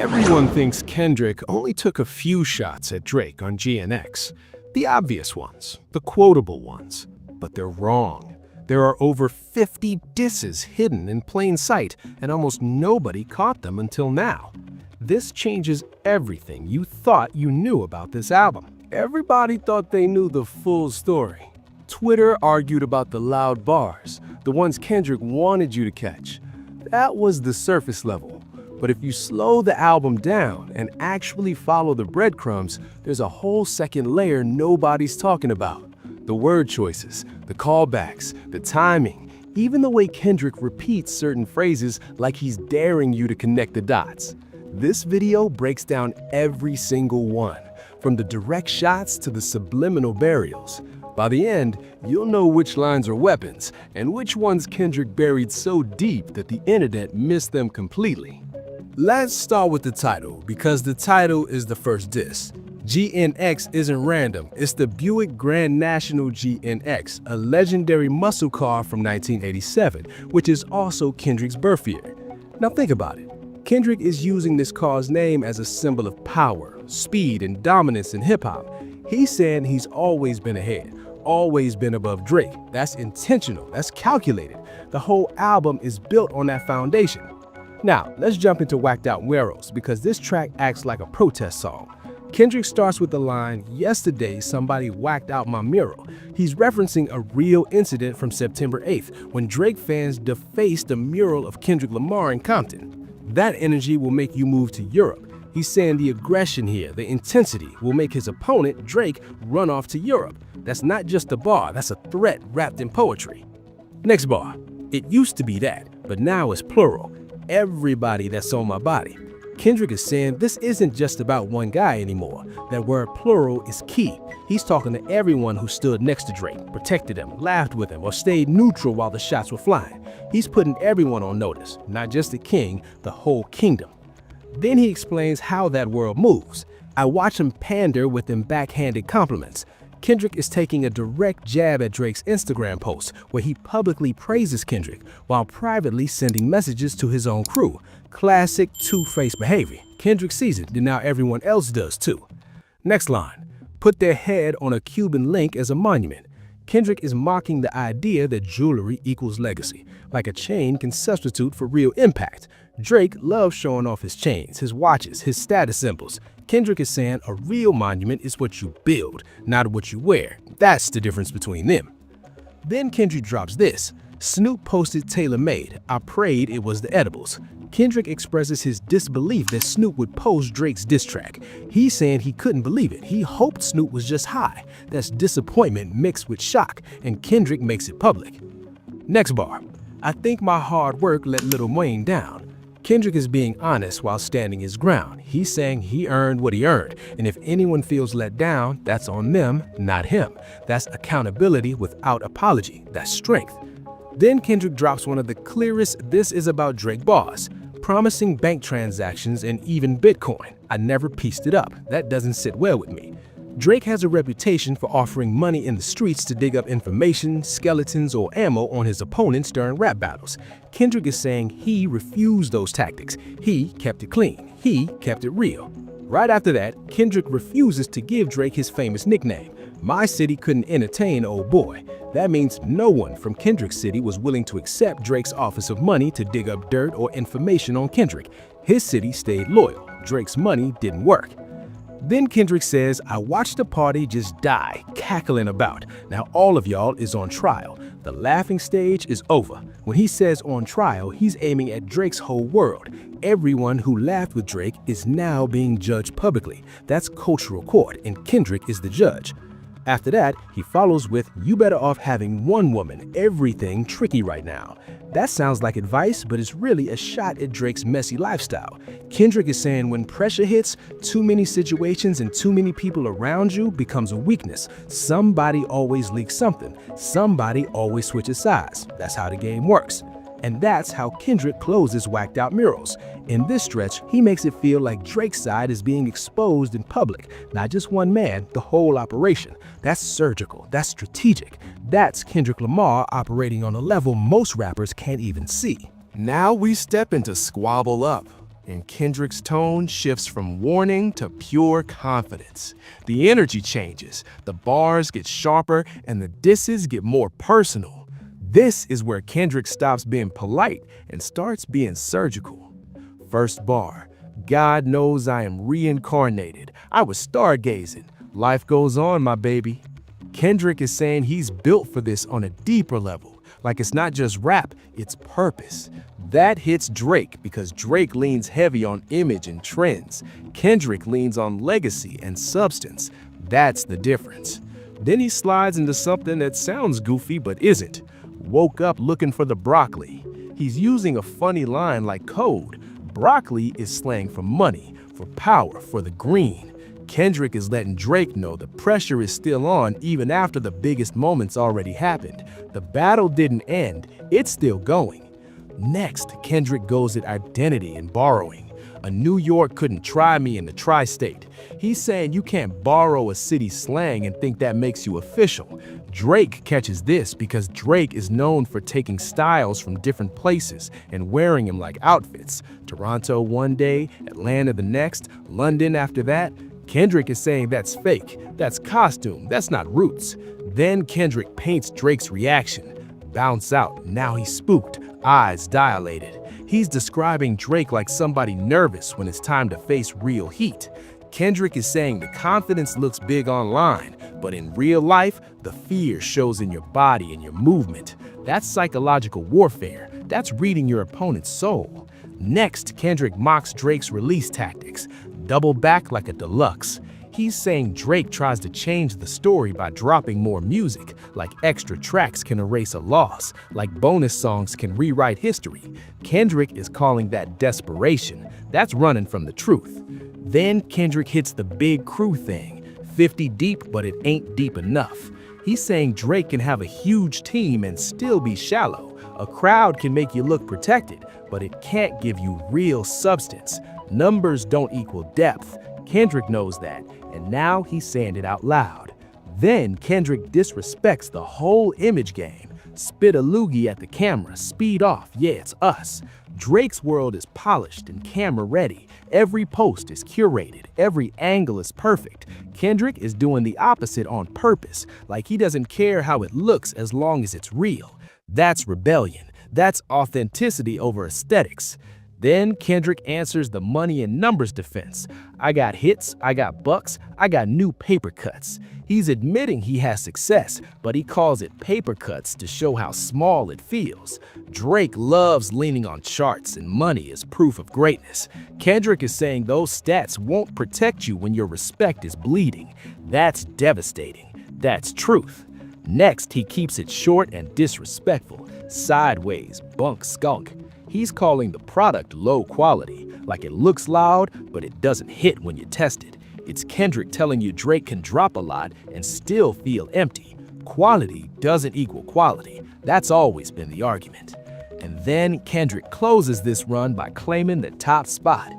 Everyone thinks Kendrick only took a few shots at Drake on GNX. The obvious ones, the quotable ones. But they're wrong. There are over 50 disses hidden in plain sight, and almost nobody caught them until now. This changes everything you thought you knew about this album. Everybody thought they knew the full story. Twitter argued about the loud bars, the ones Kendrick wanted you to catch. That was the surface level. But if you slow the album down and actually follow the breadcrumbs, there's a whole second layer nobody's talking about. The word choices, the callbacks, the timing, even the way Kendrick repeats certain phrases like he's daring you to connect the dots. This video breaks down every single one, from the direct shots to the subliminal burials. By the end, you'll know which lines are weapons and which ones Kendrick buried so deep that the internet missed them completely. Let's start with the title, because the title is the first diss. GNX isn't random, it's the Buick Grand National GNX, a legendary muscle car from 1987, which is also Kendrick's birth year. Now think about it. Kendrick is using this car's name as a symbol of power, speed, and dominance in hip-hop. He's saying he's always been ahead, always been above Drake. That's intentional, that's calculated. The whole album is built on that foundation. Now, let's jump into Whacked Out Muros, because this track acts like a protest song. Kendrick starts with the line, "Yesterday somebody whacked out my mural." He's referencing a real incident from September 8th, when Drake fans defaced a mural of Kendrick Lamar in Compton. That energy will make you move to Europe. He's saying the aggression here, the intensity, will make his opponent, Drake, run off to Europe. That's not just a bar, that's a threat wrapped in poetry. Next bar, "It used to be that, but now it's plural. Everybody that's on my body." Kendrick is saying this isn't just about one guy anymore. That word plural is key. He's talking to everyone who stood next to Drake, protected him, laughed with him, or stayed neutral while the shots were flying. He's putting everyone on notice, not just the king, the whole kingdom. Then he explains how that world moves. I watch him pander with them backhanded compliments. Kendrick is taking a direct jab at Drake's Instagram post, where he publicly praises Kendrick while privately sending messages to his own crew. Classic two-faced behavior. Kendrick sees it, and now everyone else does too. Next line, "Put their head on a Cuban link as a monument." Kendrick is mocking the idea that jewelry equals legacy, like a chain can substitute for real impact. Drake loves showing off his chains, his watches, his status symbols. Kendrick is saying a real monument is what you build, not what you wear. That's the difference between them. Then Kendrick drops this. Snoop posted tailor-made. I prayed it was the edibles. Kendrick expresses his disbelief that Snoop would post Drake's diss track. He's saying he couldn't believe it. He hoped Snoop was just high. That's disappointment mixed with shock, and Kendrick makes it public. Next bar. I think my hard work let Lil Wayne down. Kendrick is being honest while standing his ground. He's saying he earned what he earned, and if anyone feels let down, that's on them, not him. That's accountability without apology. That's strength. Then Kendrick drops one of the clearest "this is about Drake" bars, promising bank transactions and even Bitcoin. I never pieced it up. That doesn't sit well with me. Drake has a reputation for offering money in the streets to dig up information, skeletons, or ammo on his opponents during rap battles. Kendrick is saying he refused those tactics. He kept it clean. He kept it real. Right after that, Kendrick refuses to give Drake his famous nickname. My city couldn't entertain old boy. That means no one from Kendrick's city was willing to accept Drake's office of money to dig up dirt or information on Kendrick. His city stayed loyal. Drake's money didn't work. Then Kendrick says, I watched the party just die, cackling about. Now all of y'all is on trial. The laughing stage is over. When he says on trial, he's aiming at Drake's whole world. Everyone who laughed with Drake is now being judged publicly. That's cultural court, and Kendrick is the judge. After that, he follows with, you better off having one woman, everything tricky right now. That sounds like advice, but it's really a shot at Drake's messy lifestyle. Kendrick is saying when pressure hits, too many situations and too many people around you becomes a weakness. Somebody always leaks something. Somebody always switches sides. That's how the game works. And that's how Kendrick closes Whacked Out Murals. In this stretch, he makes it feel like Drake's side is being exposed in public. Not just one man, the whole operation. That's surgical, that's strategic. That's Kendrick Lamar operating on a level most rappers can't even see. Now we step into Squabble Up. and Kendrick's tone shifts from warning to pure confidence. The energy changes, the bars get sharper, and the disses get more personal. This is where Kendrick stops being polite and starts being surgical. First bar, God knows I am reincarnated. I was stargazing. Life goes on, my baby. Kendrick is saying he's built for this on a deeper level. Like it's not just rap, it's purpose. That hits Drake because Drake leans heavy on image and trends. Kendrick leans on legacy and substance. That's the difference. Then he slides into something that sounds goofy but isn't. Woke up looking for the broccoli. He's using a funny line like code. Broccoli is slang for money, for power, for the green. Kendrick is letting Drake know the pressure is still on even after the biggest moments already happened. The battle didn't end, it's still going. Next, Kendrick goes at identity and borrowing. A New York couldn't try me in the tri-state. He's saying you can't borrow a city slang and think that makes you official. Drake catches this because Drake is known for taking styles from different places and wearing them like outfits. Toronto one day, Atlanta the next, London after that. Kendrick is saying that's fake, that's costume, that's not roots. Then Kendrick paints Drake's reaction. Bounce out, now he's spooked, eyes dilated. He's describing Drake like somebody nervous when it's time to face real heat. Kendrick is saying the confidence looks big online, but in real life, the fear shows in your body and your movement. That's psychological warfare. That's reading your opponent's soul. Next, Kendrick mocks Drake's release tactics. Double back like a deluxe. He's saying Drake tries to change the story by dropping more music, like extra tracks can erase a loss, like bonus songs can rewrite history. Kendrick is calling that desperation. That's running from the truth. Then Kendrick hits the big crew thing. 50 deep, but it ain't deep enough. He's saying Drake can have a huge team and still be shallow. A crowd can make you look protected, but it can't give you real substance. Numbers don't equal depth. Kendrick knows that, and now he's saying it out loud. Then Kendrick disrespects the whole image game. Spit a loogie at the camera, speed off, yeah, it's us. Drake's world is polished and camera ready. Every post is curated, every angle is perfect. Kendrick is doing the opposite on purpose, like he doesn't care how it looks as long as it's real. That's rebellion. That's authenticity over aesthetics. Then Kendrick answers the money and numbers defense. I got hits, I got bucks, I got new paper cuts. He's admitting he has success, but he calls it paper cuts to show how small it feels. Drake loves leaning on charts and money as proof of greatness. Kendrick is saying those stats won't protect you when your respect is bleeding. That's devastating. That's truth. Next, he keeps it short and disrespectful. Sideways, bunk skunk. He's calling the product low quality, like it looks loud, but it doesn't hit when you test it. It's Kendrick telling you Drake can drop a lot and still feel empty. Quality doesn't equal quality. That's always been the argument. And then Kendrick closes this run by claiming the top spot.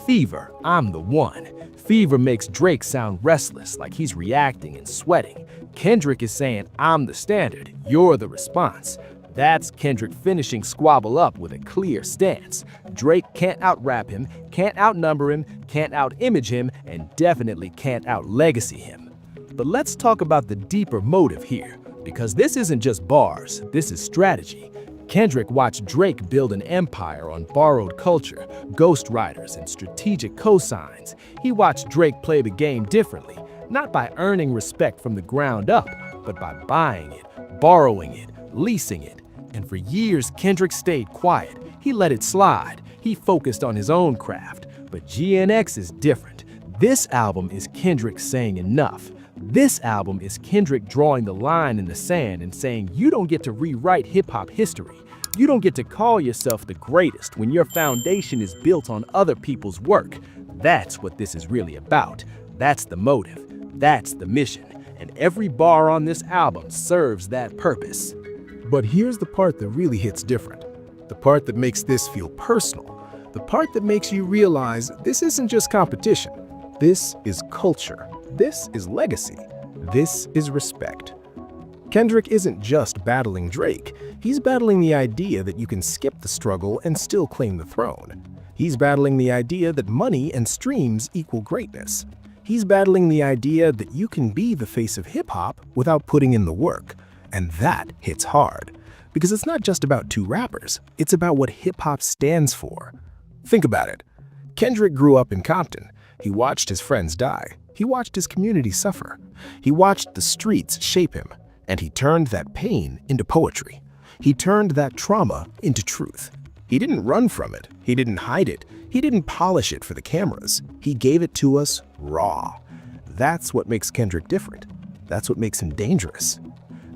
Fever, I'm the one. Fever makes Drake sound restless, like he's reacting and sweating. Kendrick is saying, I'm the standard, you're the response. That's Kendrick finishing Squabble Up with a clear stance. Drake can't out-rap him, can't outnumber him, can't out-image him, and definitely can't out-legacy him. But let's talk about the deeper motive here, because this isn't just bars, this is strategy. Kendrick watched Drake build an empire on borrowed culture, ghostwriters, and strategic cosigns. He watched Drake play the game differently, not by earning respect from the ground up, but by buying it, borrowing it, leasing it. And for years, Kendrick stayed quiet. He let it slide. He focused on his own craft. But GNX is different. This album is Kendrick saying enough. This album is Kendrick drawing the line in the sand and saying you don't get to rewrite hip-hop history. You don't get to call yourself the greatest when your foundation is built on other people's work. That's what this is really about. That's the motive. That's the mission. And every bar on this album serves that purpose. But here's the part that really hits different. The part that makes this feel personal. The part that makes you realize this isn't just competition. This is culture. This is legacy. This is respect. Kendrick isn't just battling Drake. He's battling the idea that you can skip the struggle and still claim the throne. He's battling the idea that money and streams equal greatness. He's battling the idea that you can be the face of hip-hop without putting in the work. And that hits hard. Because it's not just about two rappers, it's about what hip-hop stands for. Think about it. Kendrick grew up in Compton. He watched his friends die. He watched his community suffer. He watched the streets shape him. And he turned that pain into poetry. He turned that trauma into truth. He didn't run from it. He didn't hide it. He didn't polish it for the cameras. He gave it to us raw. That's what makes Kendrick different. That's what makes him dangerous.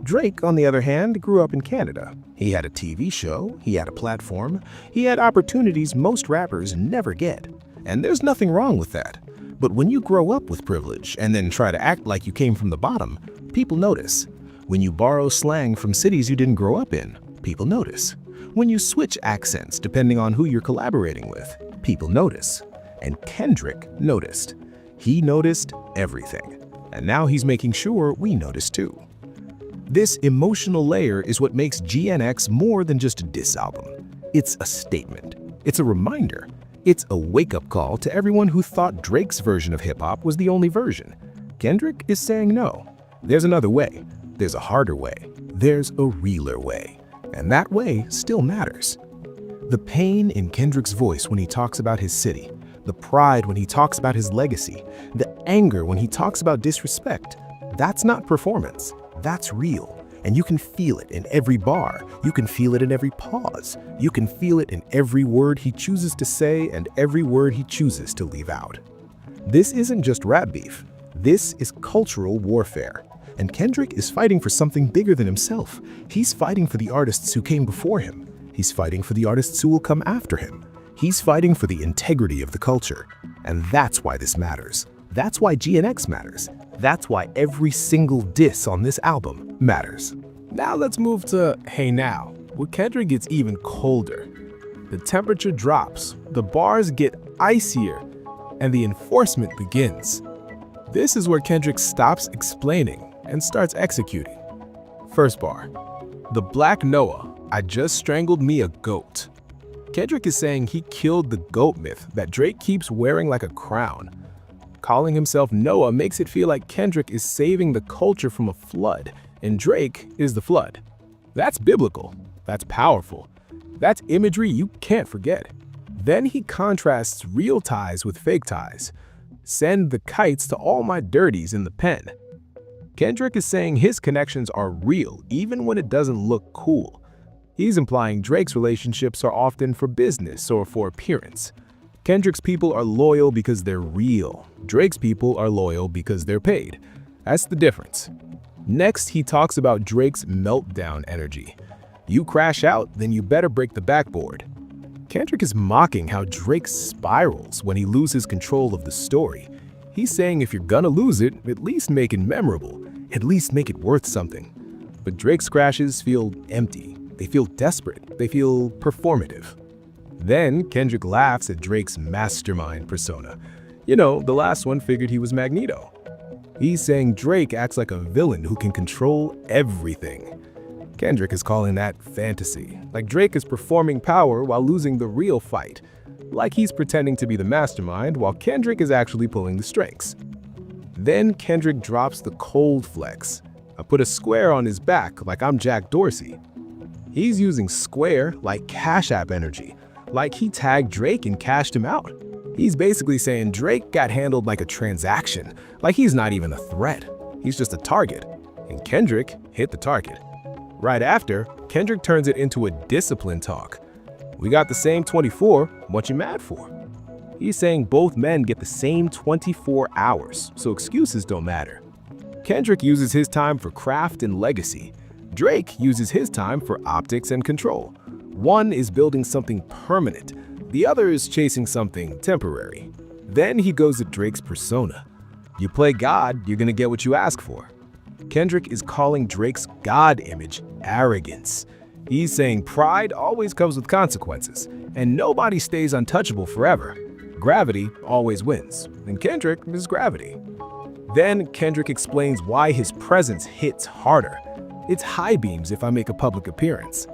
Drake, on the other hand, grew up in Canada. He had a TV show, he had a platform, he had opportunities most rappers never get. And there's nothing wrong with that. But when you grow up with privilege and then try to act like you came from the bottom, people notice. When you borrow slang from cities you didn't grow up in, people notice. When you switch accents depending on who you're collaborating with, people notice. And Kendrick noticed. He noticed everything. And now he's making sure we notice too. This emotional layer is what makes GNX more than just a diss album. It's a statement. It's a reminder. It's a wake-up call to everyone who thought Drake's version of hip-hop was the only version. Kendrick is saying no. There's another way. There's a harder way. There's a realer way. And that way still matters. The pain in Kendrick's voice when he talks about his city, the pride when he talks about his legacy, the anger when he talks about disrespect, that's not performance. That's real. And you can feel it in every bar. You can feel it in every pause. You can feel it in every word he chooses to say and every word he chooses to leave out. This isn't just rap beef. This is cultural warfare. And Kendrick is fighting for something bigger than himself. He's fighting for the artists who came before him. He's fighting for the artists who will come after him. He's fighting for the integrity of the culture. And that's why this matters. That's why GNX matters. That's why every single diss on this album matters. Now let's move to Hey Now, where Kendrick gets even colder. The temperature drops, the bars get icier, and the enforcement begins. This is where Kendrick stops explaining and starts executing. First bar. The Black Noah, I just strangled me a goat. Kendrick is saying he killed the goat myth that Drake keeps wearing like a crown. Calling himself Noah makes it feel like Kendrick is saving the culture from a flood, and Drake is the flood. That's biblical. That's powerful. That's imagery you can't forget. Then he contrasts real ties with fake ties. Send the kites to all my dirties in the pen. Kendrick is saying his connections are real even when it doesn't look cool. He's implying Drake's relationships are often for business or for appearance. Kendrick's people are loyal because they're real. Drake's people are loyal because they're paid. That's the difference. Next, he talks about Drake's meltdown energy. You crash out, then you better break the backboard. Kendrick is mocking how Drake spirals when he loses control of the story. He's saying if you're gonna lose it, at least make it memorable. At least make it worth something. But Drake's crashes feel empty. They feel desperate. They feel performative. Then Kendrick laughs at Drake's mastermind persona. You know, the last one figured he was Magneto. He's saying Drake acts like a villain who can control everything. Kendrick is calling that fantasy, like Drake is performing power while losing the real fight. Like he's pretending to be the mastermind while Kendrick is actually pulling the strings. Then Kendrick drops the cold flex. I put a square on his back like I'm Jack Dorsey. He's using square like Cash App energy. Like he tagged Drake and cashed him out. He's basically saying Drake got handled like a transaction, like he's not even a threat. He's just a target. And Kendrick hit the target. Right after, Kendrick turns it into a discipline talk. We got the same 24, what you mad for? He's saying both men get the same 24 hours, so excuses don't matter. Kendrick uses his time for craft and legacy. Drake uses his time for optics and control. One is building something permanent, the other is chasing something temporary. Then he goes at Drake's persona. You play God, you're gonna get what you ask for. Kendrick is calling Drake's God image arrogance. He's saying pride always comes with consequences, and nobody stays untouchable forever. Gravity always wins, and Kendrick is gravity. Then Kendrick explains why his presence hits harder. It's high beams if I make a public appearance.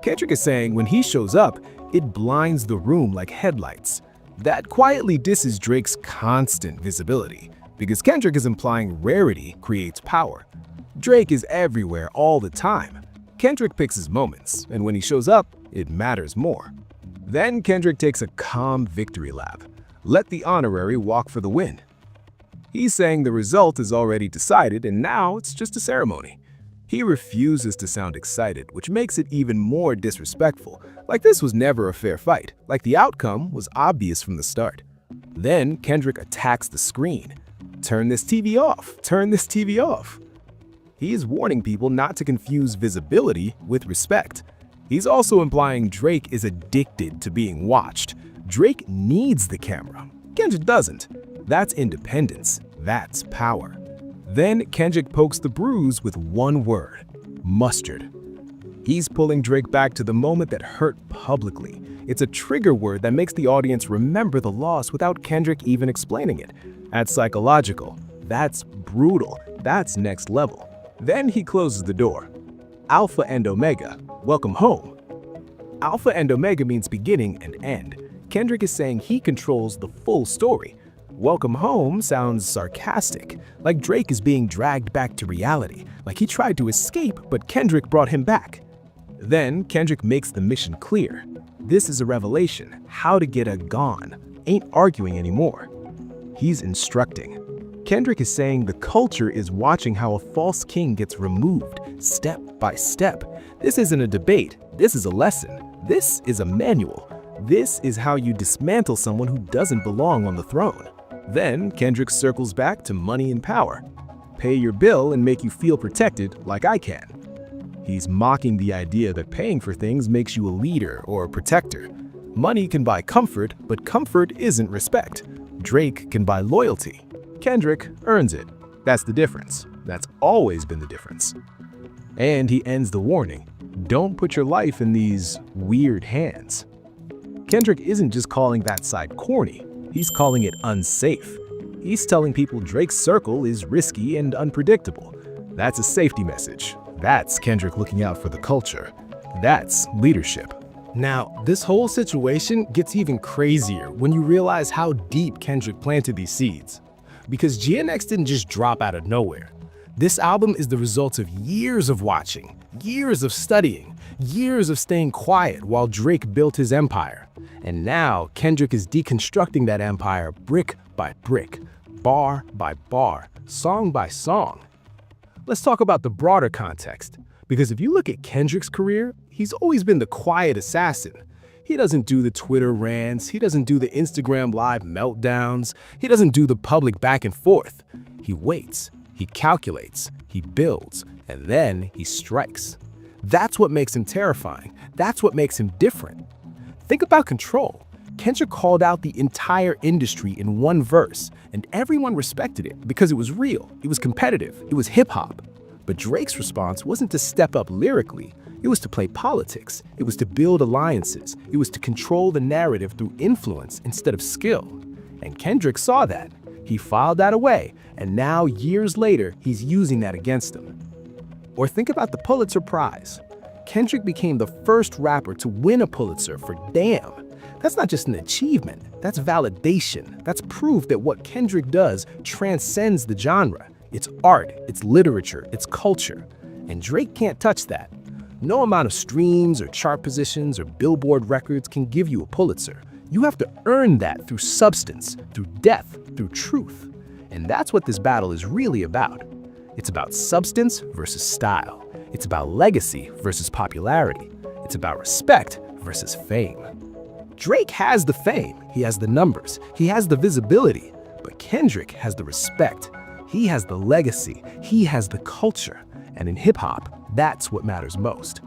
Kendrick is saying when he shows up, It blinds the room like headlights. That quietly disses Drake's constant visibility, because Kendrick is implying rarity creates power. Drake is everywhere all the time. Kendrick picks his moments, and when he shows up, it matters more. Then Kendrick takes a calm victory lap. Let the honorary walk for the win. He's saying the result is already decided and now it's just a ceremony. He refuses to sound excited, which makes it even more disrespectful, like this was never a fair fight, like the outcome was obvious from the start. Then Kendrick attacks the screen. Turn this TV off, turn this TV off. He is warning people not to confuse visibility with respect. He's also implying Drake is addicted to being watched. Drake needs the camera. Kendrick doesn't. That's independence. That's power. Then Kendrick pokes the bruise with one word: mustard. He's pulling Drake back to the moment that hurt publicly. It's a trigger word that makes the audience remember the loss without Kendrick even explaining it. That's psychological. That's brutal. That's next level. Then he closes the door. Alpha and Omega, welcome home. Alpha and Omega means beginning and end. Kendrick is saying he controls the full story. Welcome home sounds sarcastic, like Drake is being dragged back to reality, like he tried to escape but Kendrick brought him back. Then Kendrick makes the mission clear. This is a revelation, how to get a gone. Ain't arguing anymore. He's instructing. Kendrick is saying the culture is watching how a false king gets removed, step by step. This isn't a debate, this is a lesson. This is a manual. This is how you dismantle someone who doesn't belong on the throne. Then Kendrick circles back to money and power. Pay your bill and make you feel protected like I can. He's mocking the idea that paying for things makes you a leader or a protector. Money can buy comfort, but comfort isn't respect. Drake can buy loyalty. Kendrick earns it. That's the difference. That's always been the difference. And he ends the warning. Don't put your life in these weird hands. Kendrick isn't just calling that side corny, he's calling it unsafe. He's telling people Drake's circle is risky and unpredictable. That's a safety message. That's Kendrick looking out for the culture. That's leadership. Now, this whole situation gets even crazier when you realize how deep Kendrick planted these seeds. Because GNX didn't just drop out of nowhere. This album is the result of years of watching, years of studying, years of staying quiet while Drake built his empire. And now Kendrick is deconstructing that empire brick by brick, bar by bar, song by song. Let's talk about the broader context, because if you look at Kendrick's career, he's always been the quiet assassin. He doesn't do the Twitter rants, he doesn't do the Instagram live meltdowns, he doesn't do the public back and forth. He waits, he calculates, he builds, and then he strikes. That's what makes him terrifying. That's what makes him different. Think about control. Kendrick called out the entire industry in one verse, and everyone respected it because it was real, it was competitive, it was hip-hop. But Drake's response wasn't to step up lyrically, it was to play politics, it was to build alliances, it was to control the narrative through influence instead of skill. And Kendrick saw that. He filed that away, and now years later, he's using that against him. Or think about the Pulitzer Prize. Kendrick became the first rapper to win a Pulitzer for Damn. That's not just an achievement, that's validation. That's proof that what Kendrick does transcends the genre. It's art, it's literature, it's culture. And Drake can't touch that. No amount of streams or chart positions or Billboard records can give you a Pulitzer. You have to earn that through substance, through depth, through truth. And that's what this battle is really about. It's about substance versus style. It's about legacy versus popularity. It's about respect versus fame. Drake has the fame, he has the numbers, he has the visibility, but Kendrick has the respect. He has the legacy, he has the culture, and in hip-hop, that's what matters most.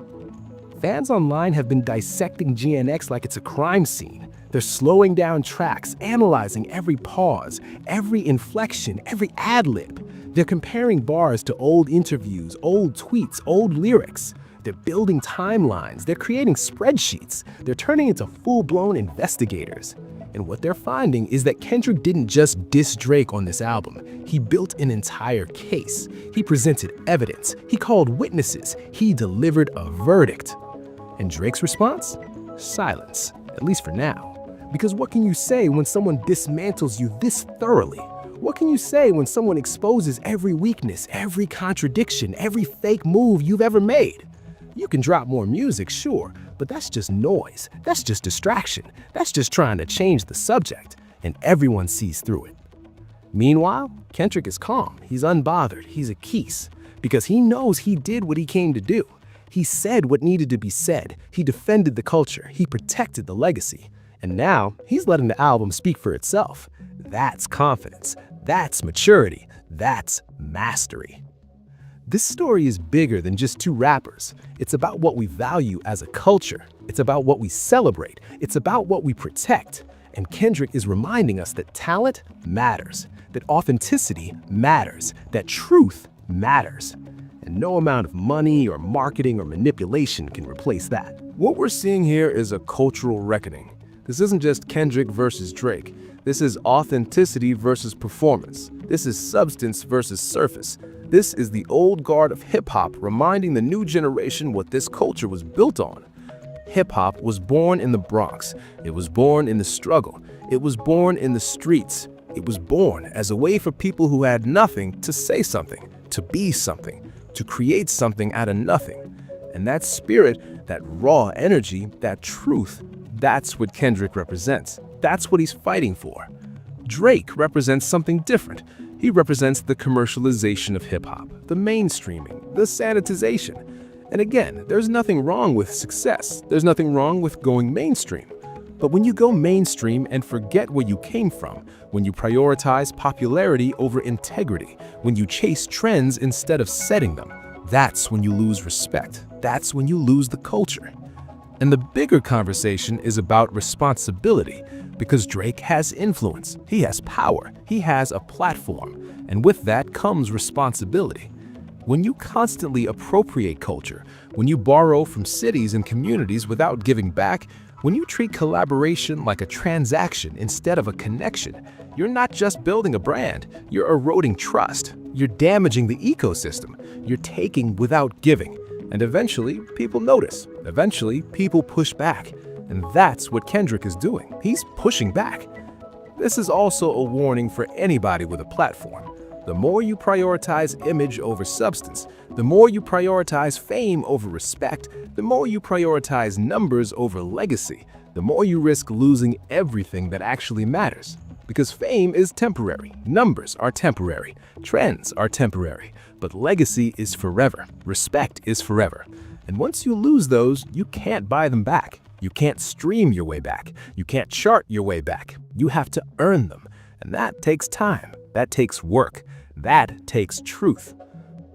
Fans online have been dissecting GNX like it's a crime scene. They're slowing down tracks, analyzing every pause, every inflection, every ad-lib. They're comparing bars to old interviews, old tweets, old lyrics. They're building timelines, they're creating spreadsheets, they're turning into full-blown investigators. And what they're finding is that Kendrick didn't just diss Drake on this album, he built an entire case. He presented evidence, he called witnesses, he delivered a verdict. And Drake's response? Silence. at least for now. Because what can you say when someone dismantles you this thoroughly? What can you say when someone exposes every weakness, every contradiction, every fake move you've ever made? You can drop more music, sure, but that's just noise. That's just distraction. That's just trying to change the subject, and everyone sees through it. Meanwhile, Kendrick is calm. He's unbothered. He's at peace because he knows he did what he came to do. He said what needed to be said. He defended the culture. He protected the legacy. And now he's letting the album speak for itself. That's confidence. That's maturity. That's mastery. This story is bigger than just two rappers. It's about what we value as a culture. It's about what we celebrate. It's about what we protect. And Kendrick is reminding us that talent matters, that authenticity matters, that truth matters. And no amount of money or marketing or manipulation can replace that. What we're seeing here is a cultural reckoning. This isn't just Kendrick versus Drake. This is authenticity versus performance. This is substance versus surface. This is the old guard of hip-hop reminding the new generation what this culture was built on. Hip-hop was born in the Bronx. It was born in the struggle. It was born in the streets. It was born as a way for people who had nothing to say something, to be something, to create something out of nothing. And that spirit, that raw energy, that truth, that's what Kendrick represents. That's what he's fighting for. Drake represents something different. He represents the commercialization of hip-hop, the mainstreaming, the sanitization. And again, there's nothing wrong with success. There's nothing wrong with going mainstream. But when you go mainstream and forget where you came from, when you prioritize popularity over integrity, when you chase trends instead of setting them, that's when you lose respect. That's when you lose the culture. And the bigger conversation is about responsibility, because Drake has influence, he has power, he has a platform, and with that comes responsibility. When you constantly appropriate culture, when you borrow from cities and communities without giving back, when you treat collaboration like a transaction instead of a connection, you're not just building a brand, you're eroding trust, you're damaging the ecosystem, you're taking without giving. And eventually, people notice. Eventually, people push back. And that's what Kendrick is doing. He's pushing back. This is also a warning for anybody with a platform. The more you prioritize image over substance, the more you prioritize fame over respect, the more you prioritize numbers over legacy, the more you risk losing everything that actually matters. Because fame is temporary, numbers are temporary, trends are temporary, but legacy is forever, respect is forever. And once you lose those, you can't buy them back. You can't stream your way back. You can't chart your way back. You have to earn them. And that takes time. That takes work. That takes truth.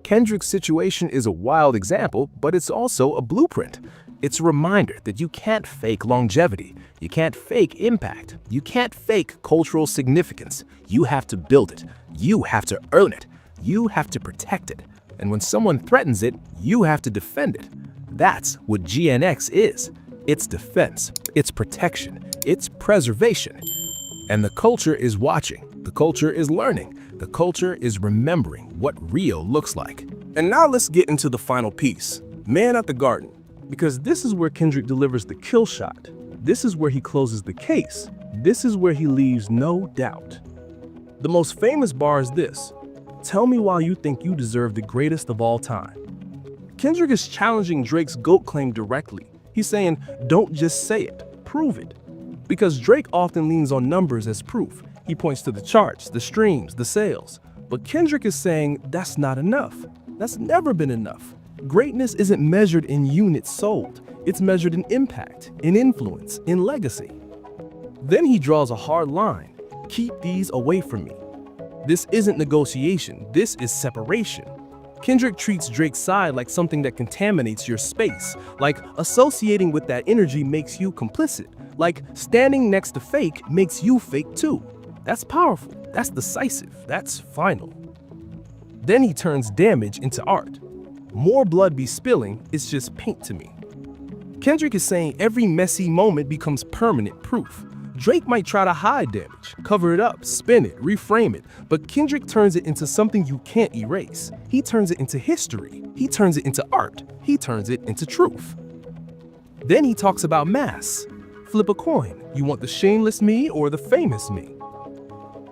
Kendrick's situation is a wild example, but it's also a blueprint. It's a reminder that you can't fake longevity. You can't fake impact. You can't fake cultural significance. You have to build it. You have to earn it. You have to protect it. And when someone threatens it, you have to defend it. That's what GNX is. It's defense. It's protection. It's preservation. And the culture is watching. The culture is learning. The culture is remembering what real looks like. And now let's get into the final piece, Man at the Garden. Because this is where Kendrick delivers the kill shot. This is where he closes the case. This is where he leaves no doubt. The most famous bar is this: "Tell me why you think you deserve the greatest of all time." Kendrick is challenging Drake's GOAT claim directly. He's saying, don't just say it, prove it. Because Drake often leans on numbers as proof. He points to the charts, the streams, the sales. But Kendrick is saying that's not enough. That's never been enough. Greatness isn't measured in units sold. It's measured in impact, in influence, in legacy. Then he draws a hard line. Keep these away from me. This isn't negotiation. This is separation. Kendrick treats Drake's side like something that contaminates your space, like associating with that energy makes you complicit, like standing next to fake makes you fake too. That's powerful, that's decisive, that's final. Then he turns damage into art. More blood be spilling, it's just paint to me. Kendrick is saying every messy moment becomes permanent proof. Drake might try to hide damage, cover it up, spin it, reframe it, but Kendrick turns it into something you can't erase. He turns it into history. He turns it into art. He turns it into truth. Then he talks about mass. Flip a coin. You want the shameless me or the famous me?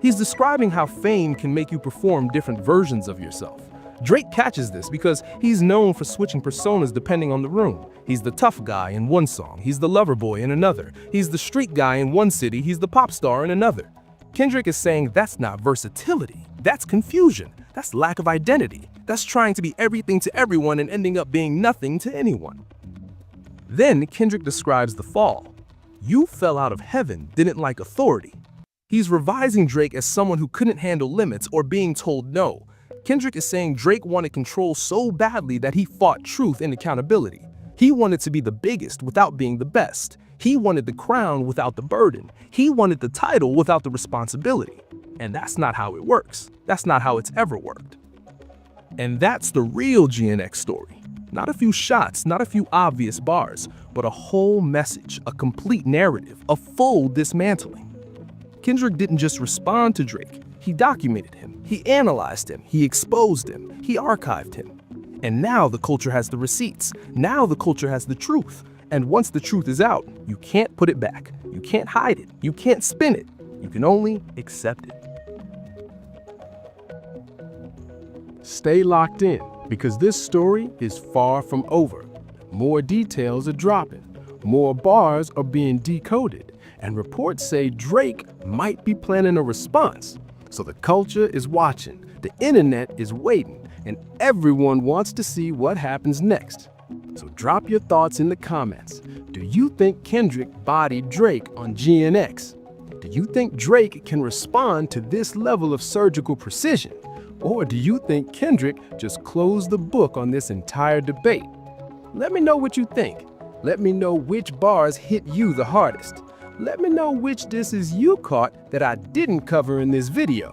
He's describing how fame can make you perform different versions of yourself. Drake catches this because he's known for switching personas depending on the room. He's the tough guy in one song, he's the lover boy in another, he's the street guy in one city, he's the pop star in another. Kendrick is saying that's not versatility, that's confusion, that's lack of identity, that's trying to be everything to everyone and ending up being nothing to anyone. Then Kendrick describes the fall. You fell out of heaven, didn't like authority. He's revising Drake as someone who couldn't handle limits or being told no. Kendrick is saying Drake wanted control so badly that he fought truth and accountability. He wanted to be the biggest without being the best. He wanted the crown without the burden. He wanted the title without the responsibility. And that's not how it works. That's not how it's ever worked. And that's the real GNX story. Not a few shots, not a few obvious bars, but a whole message, a complete narrative, a full dismantling. Kendrick didn't just respond to Drake. He documented him, he analyzed him, he exposed him, he archived him. And now the culture has the receipts. Now the culture has the truth. And once the truth is out, you can't put it back. You can't hide it. You can't spin it. You can only accept it. Stay locked in, because this story is far from over. More details are dropping. More bars are being decoded. And reports say Drake might be planning a response. So the culture is watching, the internet is waiting, and everyone wants to see what happens next. So drop your thoughts in the comments. Do you think Kendrick bodied Drake on GNX? Do you think Drake can respond to this level of surgical precision? Or do you think Kendrick just closed the book on this entire debate? Let me know what you think. Let me know which bars hit you the hardest. Let me know which disses you caught that I didn't cover in this video.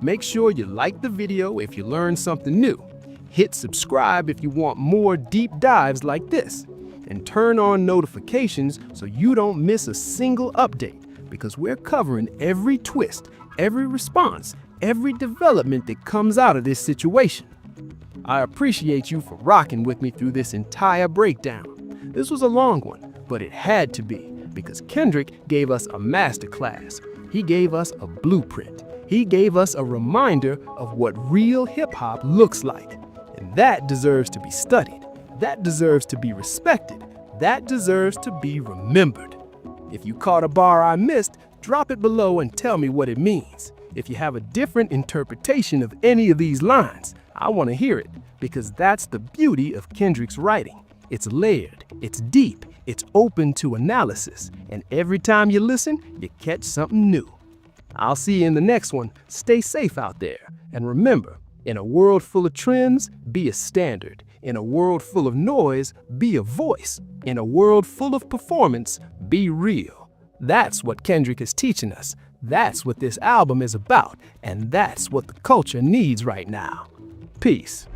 Make sure you like the video if you learned something new. Hit subscribe if you want more deep dives like this. And turn on notifications so you don't miss a single update, because we're covering every twist, every response, every development that comes out of this situation. I appreciate you for rocking with me through this entire breakdown. This was a long one, but it had to be, because Kendrick gave us a masterclass. He gave us a blueprint. He gave us a reminder of what real hip-hop looks like. And that deserves to be studied. That deserves to be respected. That deserves to be remembered. If you caught a bar I missed, drop it below and tell me what it means. If you have a different interpretation of any of these lines, I want to hear it, because that's the beauty of Kendrick's writing. It's layered, it's deep, it's open to analysis, and every time you listen, you catch something new. I'll see you in the next one. Stay safe out there. And remember, in a world full of trends, be a standard. In a world full of noise, be a voice. In a world full of performance, be real. That's what Kendrick is teaching us. That's what this album is about. And that's what the culture needs right now. Peace.